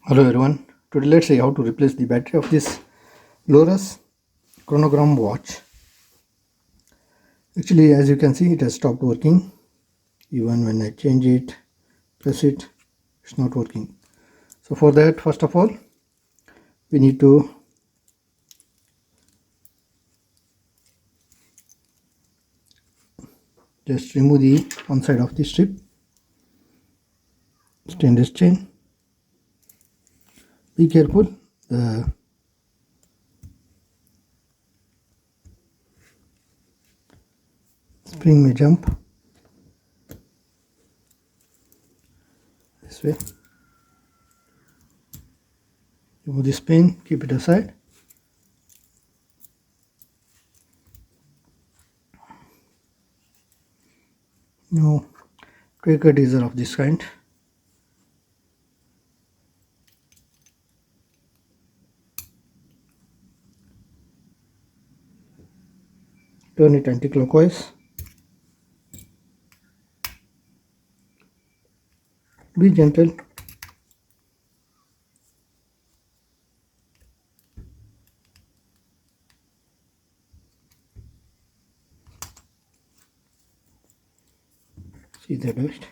Hello everyone, today let's see how to replace the battery of this LORUS Chronograph watch. Actually, as you can see, it has stopped working. Even when I change it, press it, it's not working. So for that, first of all, we need to just remove the one side of the strip, stainless chain. Be careful, the spring may jump. This way. Remove this pin, keep it aside. Now take a tweezer of this kind. Turn it anti-clockwise. Be gentle. See the dust.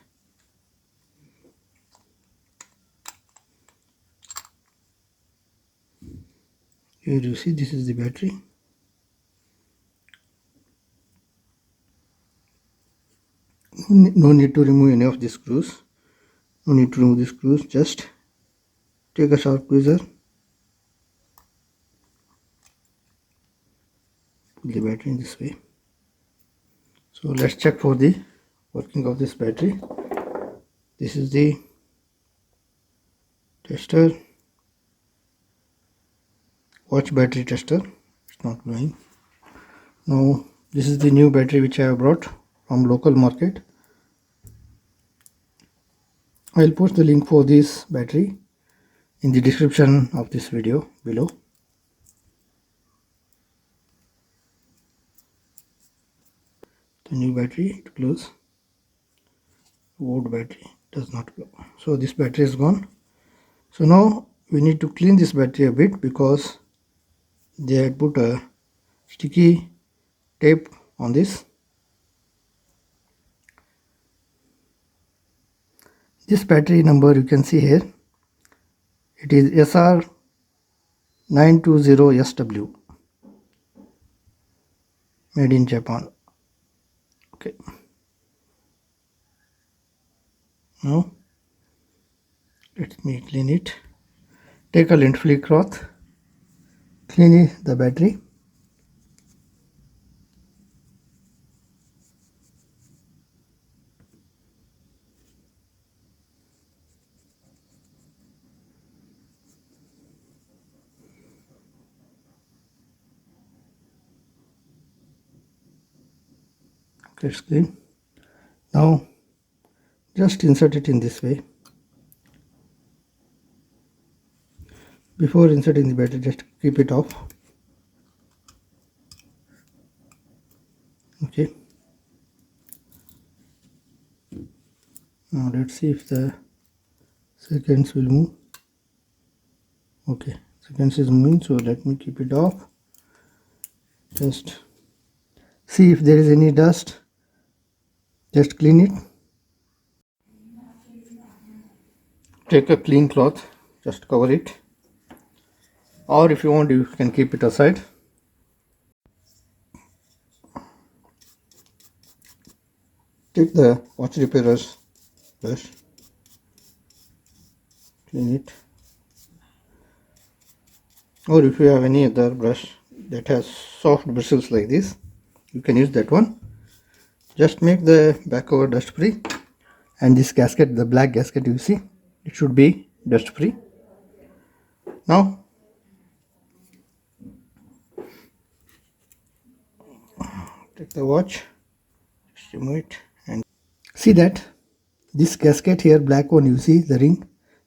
Here you see this is the battery. No need to remove any of the screws. No need to remove the screws. Just take a sharp tweezer. Put the battery in this way. So let's check for the working of this battery. This is the tester. Watch battery tester. It's not going. Now this is the new battery which I have brought from local market. I'll post the link for this battery in the description of this video below. The new battery, it glows. Old battery does not glow. So this battery is gone. So now we need to clean this battery a bit because they had put a sticky tape on this. This battery number you can see here. It is SR920SW, made in Japan. Okay. Now let me clean it. Take a lint-free cloth, clean the battery. Okay, it's clean. Now just insert it in this way. Before inserting the battery, just keep it off. Okay. Now let's see if the seconds will move. Okay, seconds is moving, so let me keep it off. Just see if there is any dust. Just clean it. Take a clean cloth, just cover it. Or if you want, you can keep it aside. Take the watch repairer's brush, clean it. Or if you have any other brush that has soft bristles like this, you can use that one. Just make the back cover dust free, and this gasket, the black gasket you see, it should be dust free. Now take the watch, just remove it, and see that this gasket here, black one, you see the ring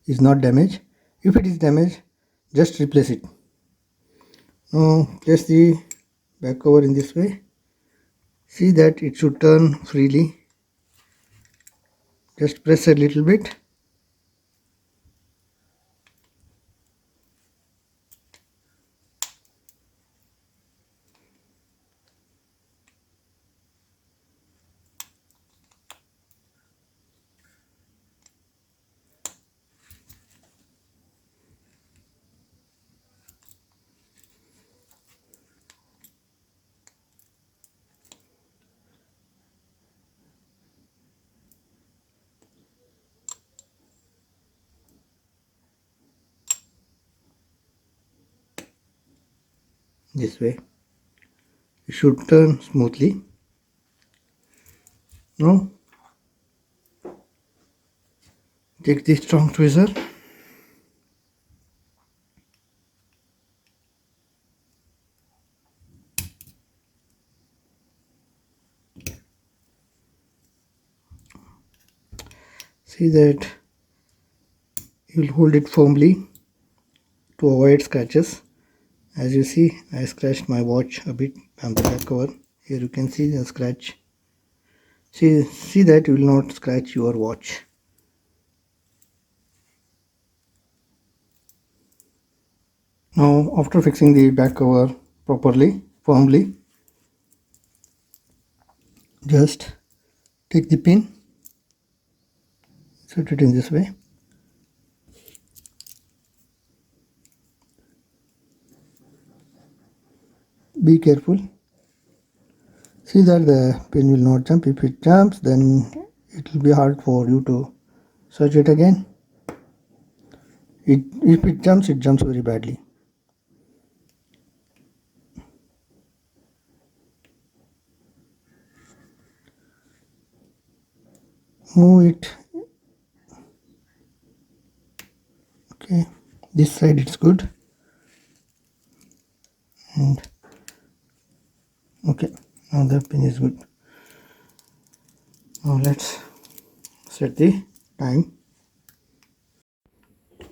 is not damaged. If it is damaged, just replace it. Now place the back cover in this way. See that it should turn freely. Just press a little bit. this way. It should turn smoothly. Now take the strong tweezer. See that you'll hold it firmly to avoid scratches. As you see, I scratched my watch a bit on the back cover. Here you can see the scratch. See that you will not scratch your watch. Now after fixing the back cover properly, firmly, just take the pin, set it in this way. Be careful. See that the pin will not jump. If it jumps, then it will be hard for you to search it again. If it jumps very badly. Move it. Okay, this side it's good. And okay, now the pin is good. Now let's set the time.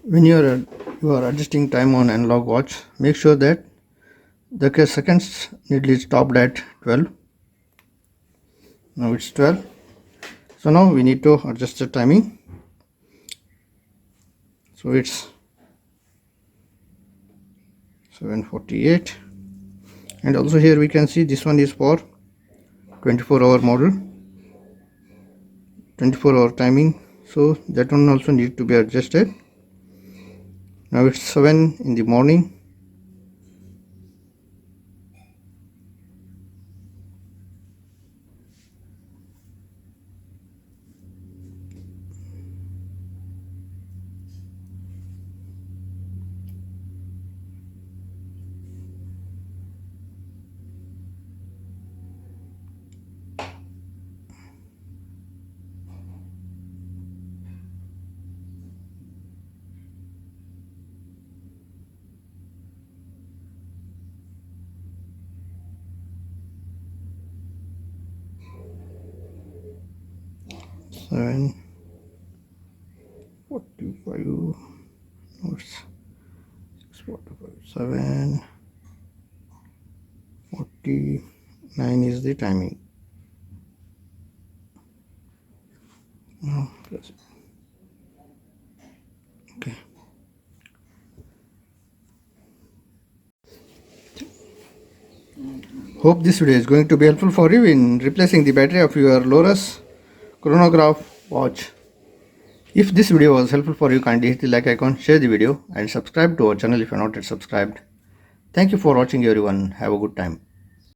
When you are adjusting time on analog watch, make sure that the seconds needle is stopped at 12. Now it's 12. So now we need to adjust the timing. So it's 7:48, and also here we can see this one is for 24-hour model, 24-hour timing, so that one also needs to be adjusted. Now it's 7 in the morning. Seven 45. No, it's 6:45. 7:49 is the timing. Now press it. Okay. Hope this video is going to be helpful for you in replacing the battery of your LORUS Chronograph watch. If this video was helpful for you, kindly hit the like icon, share the video and subscribe to our channel if you are not yet subscribed. Thank you for watching everyone. Have a good time.